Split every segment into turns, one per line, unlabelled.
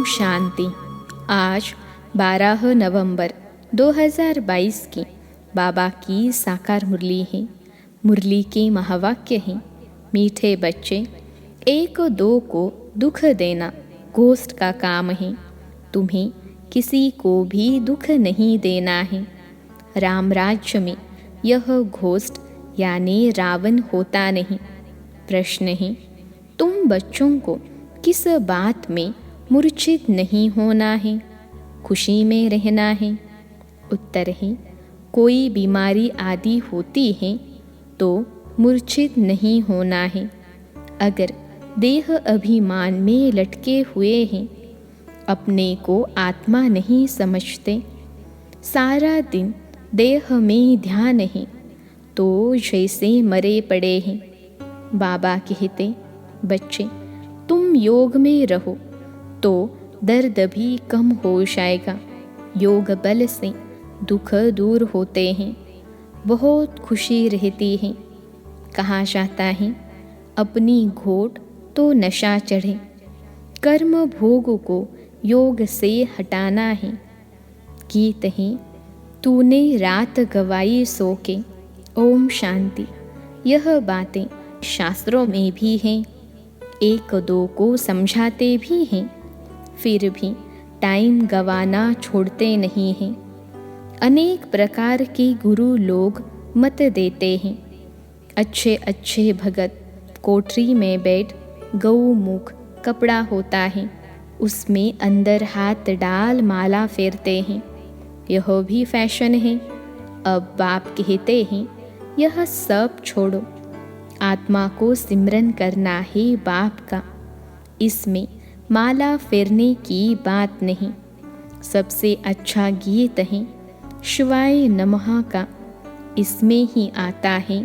शांति। आज 12 नवंबर 2022 की बाबा की साकार मुरली है। मुरली के महावाक्य हैं, मीठे बच्चे, एक दो को दुख देना घोस्ट का काम है। तुम्हें किसी को भी दुख नहीं देना है। राम राज्य में यह घोस्ट यानी रावण होता नहीं। प्रश्न है, तुम बच्चों को किस बात में मूर्छित नहीं होना है, खुशी में रहना है? उत्तर है, कोई बीमारी आदि होती है तो मूर्छित नहीं होना है। अगर देह अभिमान में लटके हुए हैं, अपने को आत्मा नहीं समझते, सारा दिन देह में ध्यान है, तो जैसे मरे पड़े हैं। बाबा कहते, बच्चे तुम योग में रहो तो दर्द भी कम हो जाएगा। योग बल से दुख दूर होते हैं, बहुत खुशी रहती है। कहा जाता है, अपनी घोट तो नशा चढ़े, कर्म भोग को योग से हटाना है। गीत है, तूने रात गवाई सो के, ओम शांति। यह बातें शास्त्रों में भी हैं, एक दो को समझाते भी हैं, फिर भी टाइम गवाना छोड़ते नहीं हैं। अनेक प्रकार के गुरु लोग मत देते हैं। अच्छे अच्छे भगत कोठरी में बैठ गौमुख कपड़ा होता है, उसमें अंदर हाथ डाल माला फेरते हैं। यह भी फैशन है। अब बाप कहते हैं, यह सब छोड़ो, आत्मा को सिमरन करना है बाप का। इसमें माला फेरने की बात नहीं। सबसे अच्छा गीत है शिवाय नमः का। इसमें ही आता है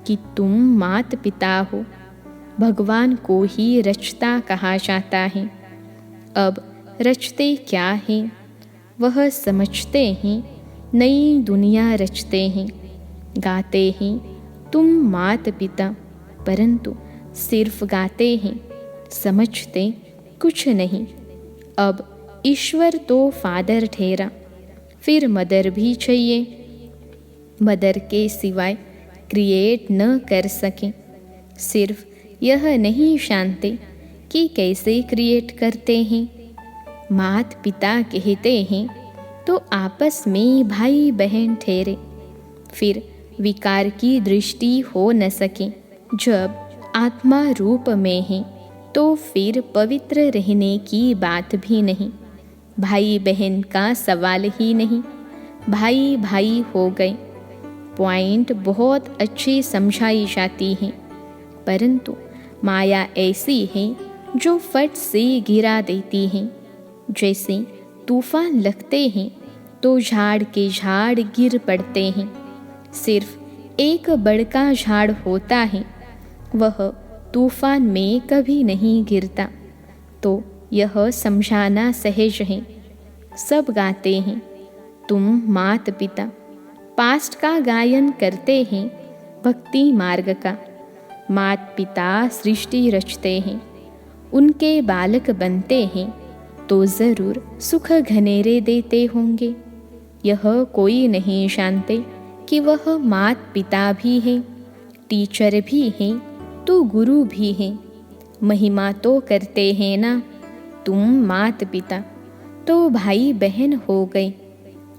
कि तुम मात पिता हो। भगवान को ही रचता कहा जाता है। अब रचते क्या हैं, वह समझते हैं, नई दुनिया रचते हैं। गाते हैं तुम मात पिता, परंतु सिर्फ गाते हैं, समझते कुछ नहीं। अब ईश्वर तो फादर ठहरा, फिर मदर भी चाहिए। मदर के सिवाय क्रिएट न कर सके। सिर्फ यह नहीं जानते कि कैसे क्रिएट करते हैं। मात पिता कहते हैं तो आपस में भाई बहन ठहरे, फिर विकार की दृष्टि हो न सके। जब आत्मा रूप में है तो फिर पवित्र रहने की बात भी नहीं। भाई बहन का सवाल ही नहीं, भाई भाई हो गए। पॉइंट बहुत अच्छी समझाई जाती है, परंतु माया ऐसी है जो फट से गिरा देती है। जैसे तूफान लगते हैं तो झाड़ के झाड़ गिर पड़ते हैं। सिर्फ एक बड़का झाड़ होता है, वह तूफान में कभी नहीं गिरता। तो यह समझाना सहज है। सब गाते हैं तुम मात पिता, पास्ट का गायन करते हैं, भक्ति मार्ग का। मात पिता सृष्टि रचते हैं, उनके बालक बनते हैं तो ज़रूर सुख घनेरे देते होंगे। यह कोई नहीं जानते कि वह मात पिता भी हैं, टीचर भी हैं, तो गुरु भी हैं। महिमा तो करते हैं ना, तुम मात पिता तो भाई बहन हो गए,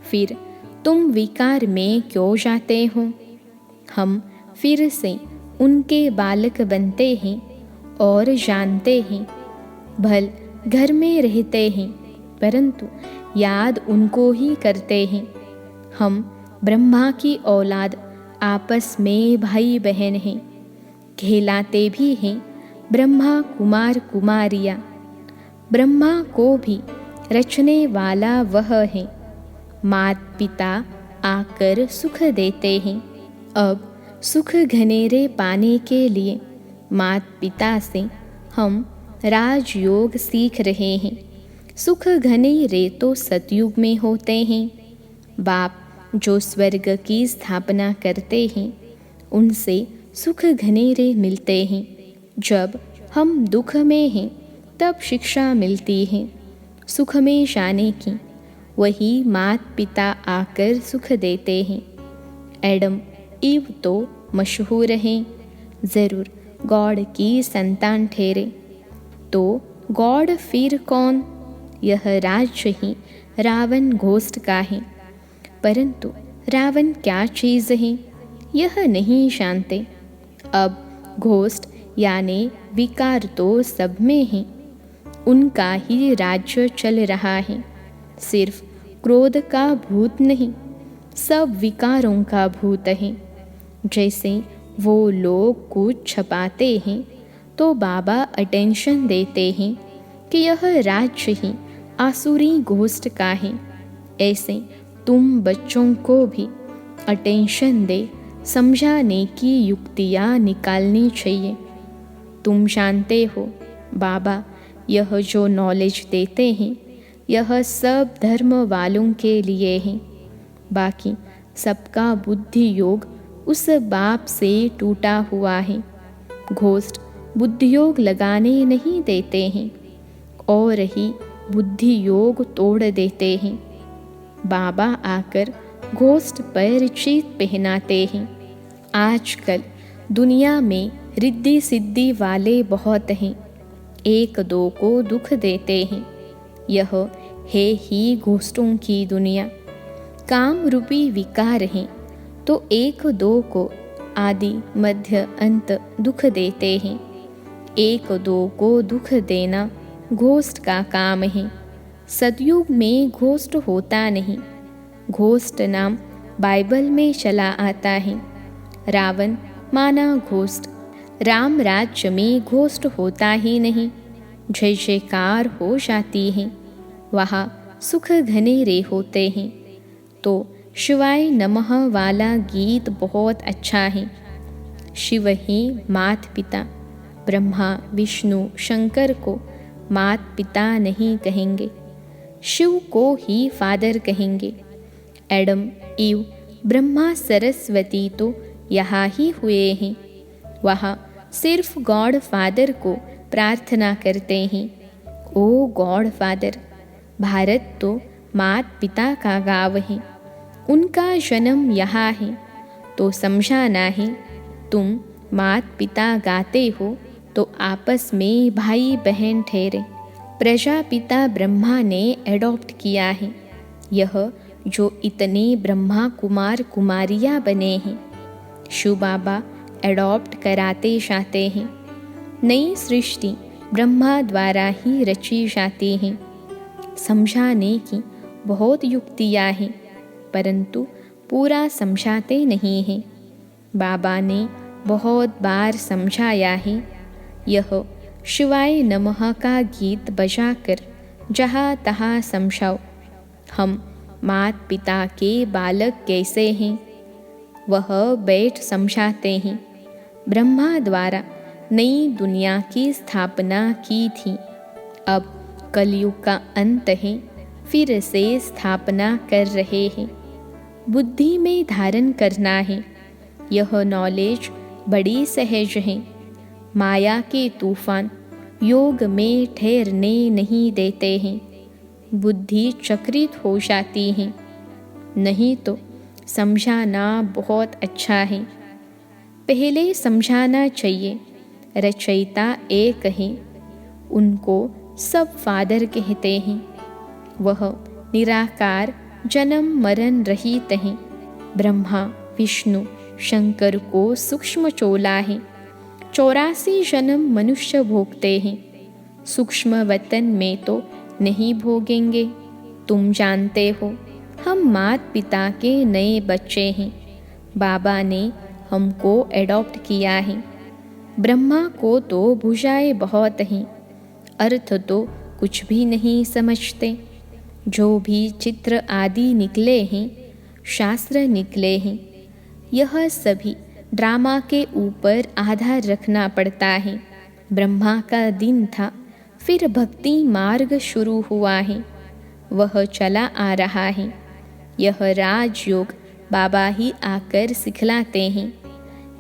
फिर तुम विकार में क्यों जाते हो? हम फिर से उनके बालक बनते हैं और जानते हैं। भल घर में रहते हैं, परंतु याद उनको ही करते हैं। हम ब्रह्मा की औलाद आपस में भाई बहन हैं, कहलाते भी हैं ब्रह्मा कुमार कुमारियाँ। ब्रह्मा को भी रचने वाला वह है। मात पिता आकर सुख देते हैं। अब सुख घनेरे पाने के लिए मात पिता से हम राजयोग सीख रहे हैं। सुख घनेरे तो सतयुग में होते हैं। बाप जो स्वर्ग की स्थापना करते हैं, उनसे सुख घनेरे मिलते हैं। जब हम दुख में हैं तब शिक्षा मिलती है, सुख में जाने की, वही माता पिता आकर सुख देते हैं। एडम ईव तो मशहूर हैं, ज़रूर गॉड की संतान ठहरे। तो गॉड फिर कौन? यह राज्य ही रावण घोस्ट का है। परंतु रावण क्या चीज़ है, यह नहीं जानते। अब घोस्ट यानी विकार तो सब में है, उनका ही राज्य चल रहा है। सिर्फ क्रोध का भूत नहीं, सब विकारों का भूत है। जैसे वो लोग कुछ छपाते हैं तो बाबा अटेंशन देते हैं कि यह राज्य ही आसुरी घोस्ट का है। ऐसे तुम बच्चों को भी अटेंशन दे समझाने की युक्तियाँ निकालनी चाहिए। तुम जानते हो बाबा यह जो नॉलेज देते हैं यह सब धर्म वालों के लिए है। बाकी सबका बुद्धि योग उस बाप से टूटा हुआ है। घोस्ट बुद्धि योग लगाने नहीं देते हैं और ही बुद्धि योग तोड़ देते हैं। बाबा आकर घोस्ट पर चीत पहनाते हैं। आजकल दुनिया में रिद्धि सिद्धि वाले बहुत हैं, एक दो को दुख देते हैं। यह है ही घोस्टों की दुनिया। काम रूपी विकार हैं तो एक दो को आदि मध्य अंत दुख देते हैं। एक दो को दुख देना घोस्ट का काम है। सतयुग में घोस्ट होता नहीं। घोस्ट नाम बाइबल में चला आता है। रावण माना घोस्ट, राम राज्य में घोस्ट होता ही नहीं। जय जयकार हो जाती है, वहाँ सुख घनेरे होते हैं। तो शिवाय नमः वाला गीत बहुत अच्छा है। शिव ही माता पिता, ब्रह्मा विष्णु शंकर को माता पिता नहीं कहेंगे, शिव को ही फादर कहेंगे। एडम ईव ब्रह्मा सरस्वती तो यहाँ ही हुए हैं, वहाँ सिर्फ गॉड फादर को प्रार्थना करते हैं। ओ गॉड फादर, भारत तो माता पिता का गाँव है, उनका जन्म यहाँ है तो समझाना है। तुम माता पिता गाते हो तो आपस में भाई बहन ठहरे। प्रजापिता ब्रह्मा ने एडॉप्ट किया है। यह जो इतने ब्रह्मा कुमार कुमारियाँ बने हैं, शिव बाबा एडॉप्ट कराते जाते हैं। नई सृष्टि ब्रह्मा द्वारा ही रची जाती हैं। समझाने की बहुत युक्तियाँ हैं, परंतु पूरा समझाते नहीं हैं। बाबा ने बहुत बार समझाया है। यह शिवाय नमः का गीत बजाकर जहाँ तहाँ समझाओ। हम माता पिता के बालक कैसे हैं, वह बैठ समझाते हैं। ब्रह्मा द्वारा नई दुनिया की स्थापना की थी। अब कलयुग का अंत है, फिर से स्थापना कर रहे हैं। बुद्धि में धारण करना है। यह नॉलेज बड़ी सहज है। माया के तूफान योग में ठहरने नहीं देते हैं। बुद्धि चक्रित हो जाती है। नहीं तो समझाना बहुत अच्छा है। पहले समझाना चाहिए। रचयिता एक है, उनको सब फादर कहते हैं। वह निराकार जन्म मरण रहित हैं। ब्रह्मा विष्णु शंकर को सूक्ष्म चोला है। 84 जन्म मनुष्य भोगते हैं। सूक्ष्म वतन में तो नहीं भोगेंगे। तुम जानते हो हम माता पिता के नए बच्चे हैं। बाबा ने हमको एडॉप्ट किया है। ब्रह्मा को तो भुजाएं बहुत हैं, अर्थ तो कुछ भी नहीं समझते। जो भी चित्र आदि निकले हैं, शास्त्र निकले हैं, यह सभी ड्रामा के ऊपर आधार रखना पड़ता है। ब्रह्मा का दिन था, फिर भक्ति मार्ग शुरू हुआ है, वह चला आ रहा है। यह राजयोग बाबा ही आकर सिखलाते हैं।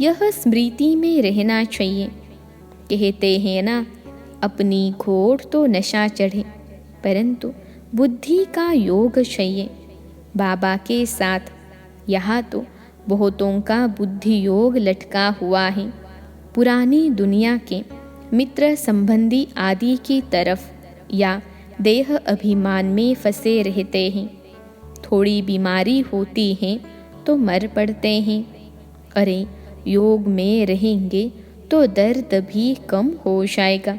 यह स्मृति में रहना चाहिए। कहते हैं ना, अपनी घोड़ तो नशा चढ़े, परंतु बुद्धि का योग चाहिए। बाबा के साथ यहाँ तो बहुतों का बुद्धि योग लटका हुआ है। पुरानी दुनिया के मित्र संबंधी आदि की तरफ या देह अभिमान में फंसे रहते हैं। थोड़ी बीमारी होती है तो मर पड़ते हैं। अरे योग में रहेंगे तो दर्द भी कम हो जाएगा।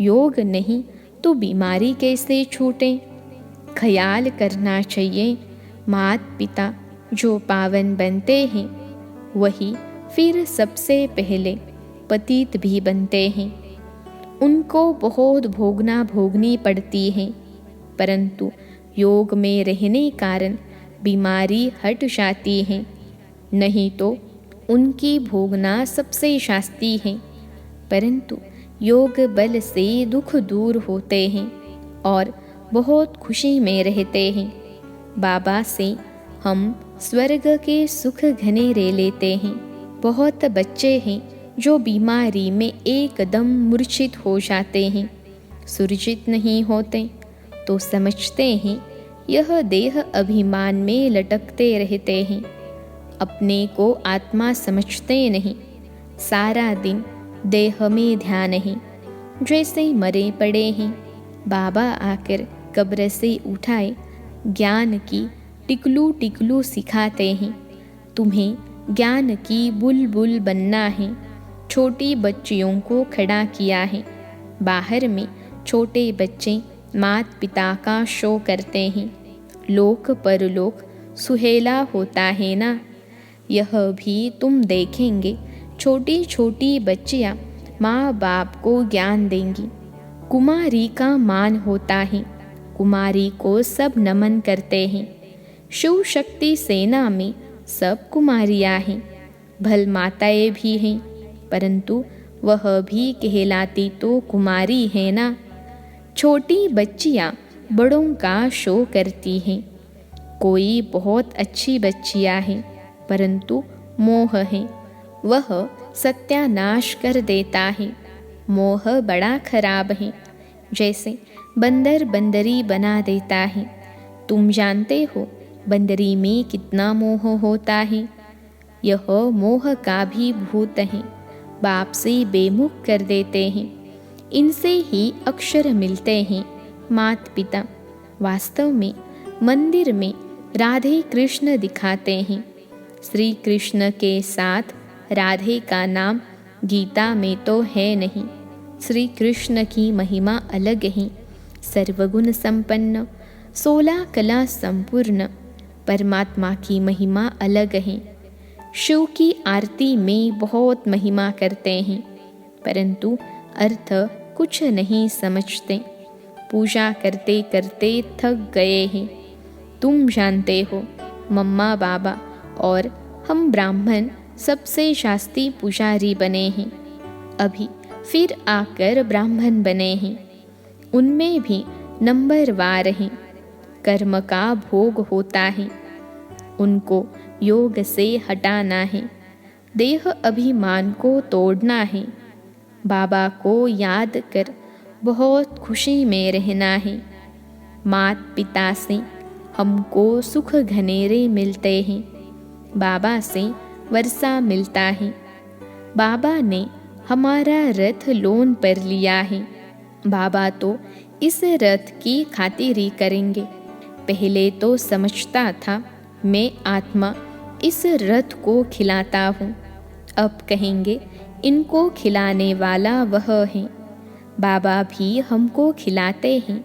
योग नहीं तो बीमारी कैसे छूटे। ख्याल करना चाहिए, माता पिता जो पावन बनते हैं वही फिर सबसे पहले पतित भी बनते हैं। उनको बहुत भोगनी पड़ती है, परंतु योग में रहने कारण बीमारी हट जाती है। नहीं तो उनकी भोगना सबसे शास्ति है, परंतु योग बल से दुख दूर होते हैं और बहुत खुशी में रहते हैं। बाबा से हम स्वर्ग के सुख घनेरे लेते हैं। बहुत बच्चे हैं जो बीमारी में एकदम मूर्छित हो जाते हैं, सुरक्षित नहीं होते, तो समझते हैं यह देह अभिमान में लटकते रहते हैं। अपने को आत्मा समझते नहीं, सारा दिन देह में ध्यान है, जैसे मरे पड़े हैं। बाबा आकर कब्र से उठाए ज्ञान की टिकलू टिकलू सिखाते हैं। तुम्हें ज्ञान की बुलबुल बनना है। छोटी बच्चियों को खड़ा किया है। बाहर में छोटे बच्चे माता पिता का शो करते हैं। लोक परलोक सुहेला होता है ना, यह भी तुम देखेंगे। छोटी छोटी बच्चियाँ माँ बाप को ज्ञान देंगी। कुमारी का मान होता है, कुमारी को सब नमन करते हैं। शिव शक्ति सेना में सब कुमारियाँ हैं, भल माताएं भी हैं, परंतु वह भी कहलाती तो कुमारी है ना। छोटी बच्चियाँ बड़ों का शो करती हैं। कोई बहुत अच्छी बच्चियाँ हैं, परंतु मोह है, वह सत्यानाश कर देता है। मोह बड़ा खराब है, जैसे बंदर बंदरी बना देता है। तुम जानते हो बंदरी में कितना मोह होता है। यह मोह का भी भूत है, बाप से बेमुख कर देते हैं। इनसे ही अक्षर मिलते हैं माता पिता। वास्तव में मंदिर में राधे कृष्ण दिखाते हैं। श्री कृष्ण के साथ राधे का नाम गीता में तो है नहीं। श्री कृष्ण की महिमा अलग है, सर्वगुण संपन्न, 16 कला संपूर्ण। परमात्मा की महिमा अलग है। शिव की आरती में बहुत महिमा करते हैं, परंतु अर्थ कुछ नहीं समझते। पूजा करते करते थक गए हैं। तुम जानते हो मम्मा बाबा और हम ब्राह्मण सबसे शास्त्री पुजारी बने हैं। अभी फिर आकर ब्राह्मण बने हैं। उनमें भी नंबरवार हैं। कर्म का भोग होता है, उनको योग से हटाना है। देह अभिमान को तोड़ना है। बाबा को याद कर बहुत खुशी में रहना है। माता पिता से हमको सुख घनेरे मिलते हैं। बाबा से वर्षा मिलता है। बाबा ने हमारा रथ लोन पर लिया है। बाबा तो इस रथ की खातिरी करेंगे। पहले तो समझता था मैं आत्मा इस रथ को खिलाता हूँ, अब कहेंगे इनको खिलाने वाला वह है। बाबा भी हमको खिलाते हैं,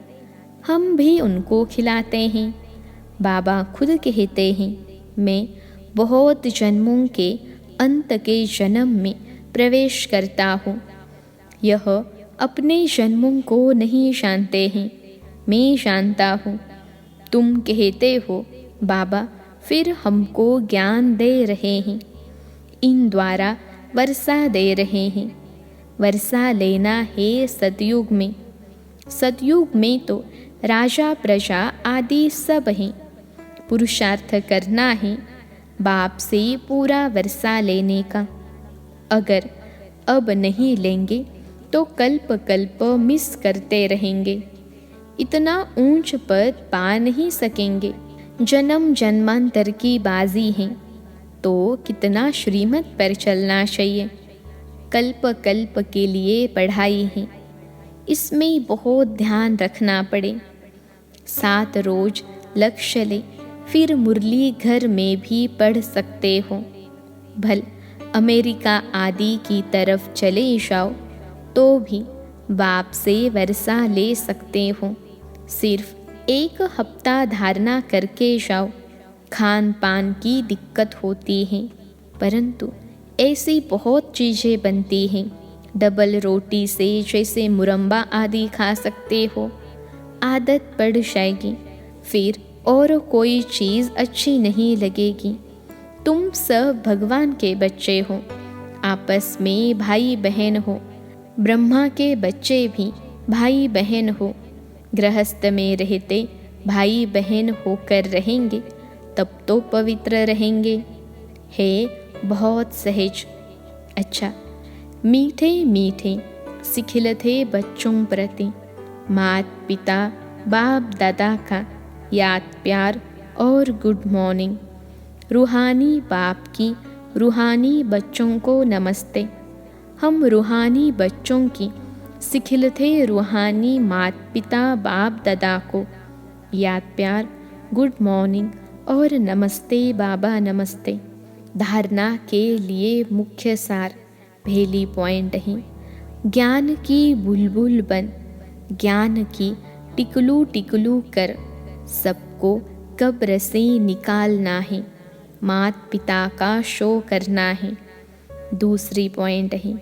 हम भी उनको खिलाते हैं। बाबा खुद कहते हैं मैं बहुत जन्मों के अंत के जन्म में प्रवेश करता हूँ। यह अपने जन्मों को नहीं जानते हैं, मैं जानता हूँ। तुम कहते हो बाबा फिर हमको ज्ञान दे रहे हैं, इन द्वारा वर्षा दे रहे हैं। वर्षा लेना है सतयुग में। सतयुग में तो राजा प्रजा आदि सब हैं। पुरुषार्थ करना है बाप से पूरा वर्षा लेने का। अगर अब नहीं लेंगे तो कल्प कल्प मिस करते रहेंगे। इतना ऊंच पद पा नहीं सकेंगे। जन्म जन्मांतर की बाजी है, तो कितना श्रीमत पर चलना चाहिए। कल्प कल्प के लिए पढ़ाई है, इसमें बहुत ध्यान रखना पड़े। 7 रोज लक्ष्य ले, फिर मुरली घर में भी पढ़ सकते हो। भल अमेरिका आदि की तरफ चले जाओ तो भी बाप से वर्षा ले सकते हो। सिर्फ 1 हफ्ता धारणा करके जाओ। खान पान की दिक्कत होती है, परंतु ऐसी बहुत चीज़ें बनती हैं। डबल रोटी से जैसे मुरम्बा आदि खा सकते हो। आदत पड़ जाएगी, फिर और कोई चीज़ अच्छी नहीं लगेगी। तुम सब भगवान के बच्चे हो, आपस में भाई बहन हो। ब्रह्मा के बच्चे भी भाई बहन हो। गृहस्थ में रहते भाई बहन होकर रहेंगे, तब तो पवित्र रहेंगे। है बहुत सहज। अच्छा, मीठे मीठे सिखिलते बच्चों प्रति मात पिता बाप दादा का याद प्यार और गुड मॉर्निंग। रूहानी बाप की रूहानी बच्चों को नमस्ते। हम रूहानी बच्चों की सिखिलते रूहानी मात पिता बाप दादा को याद प्यार गुड मॉर्निंग और नमस्ते बाबा नमस्ते। धारणा के लिए मुख्य सार पहली पॉइंट है, ज्ञान की बुलबुल बन, ज्ञान की टिकलू टिकलू कर सबको कब्र से निकालना है। मात पिता का शो करना है। दूसरी पॉइंट है,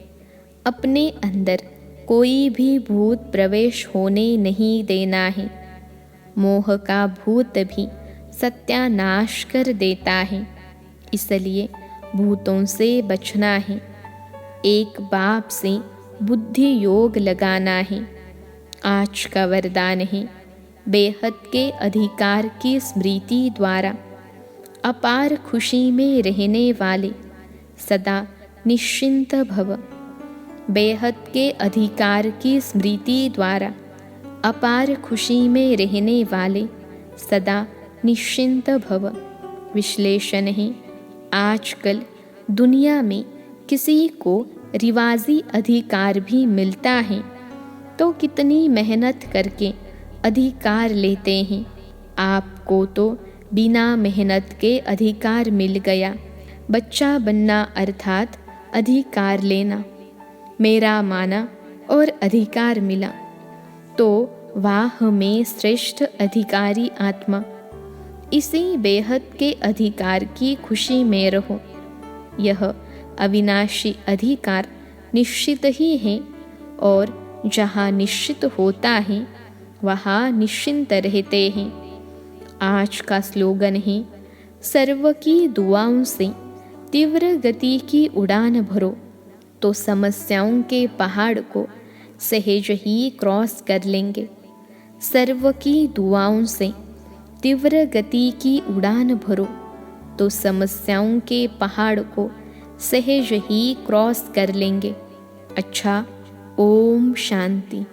अपने अंदर कोई भी भूत प्रवेश होने नहीं देना है। मोह का भूत भी सत्यानाश कर देता है, इसलिए भूतों से बचना है। एक बाप से बुद्धि योग लगाना है। आज का वरदान है, बेहद के अधिकार की स्मृति द्वारा अपार खुशी में रहने वाले सदा निश्चिंत भव। बेहद के अधिकार की स्मृति द्वारा अपार खुशी में रहने वाले सदा निश्चिंत भव। विश्लेषण है, आजकल दुनिया में किसी को रिवाजी अधिकार भी मिलता है तो कितनी मेहनत करके अधिकार लेते हैं। आपको तो बिना मेहनत के अधिकार मिल गया। बच्चा बनना अर्थात अधिकार लेना। मेरा माना और अधिकार मिला, तो वाह में श्रेष्ठ अधिकारी आत्मा। इसी बेहद के अधिकार की खुशी में रहो। यह अविनाशी अधिकार निश्चित ही है, और जहाँ निश्चित होता है वहाँ निश्चिंत रहते हैं। आज का स्लोगन है, सर्व की दुआओं से तीव्र गति की उड़ान भरो तो समस्याओं के पहाड़ को सहज ही क्रॉस कर लेंगे। सर्व की दुआओं से तीव्र गति की उड़ान भरो तो समस्याओं के पहाड़ को सहज ही क्रॉस कर लेंगे। अच्छा, ओम शांति।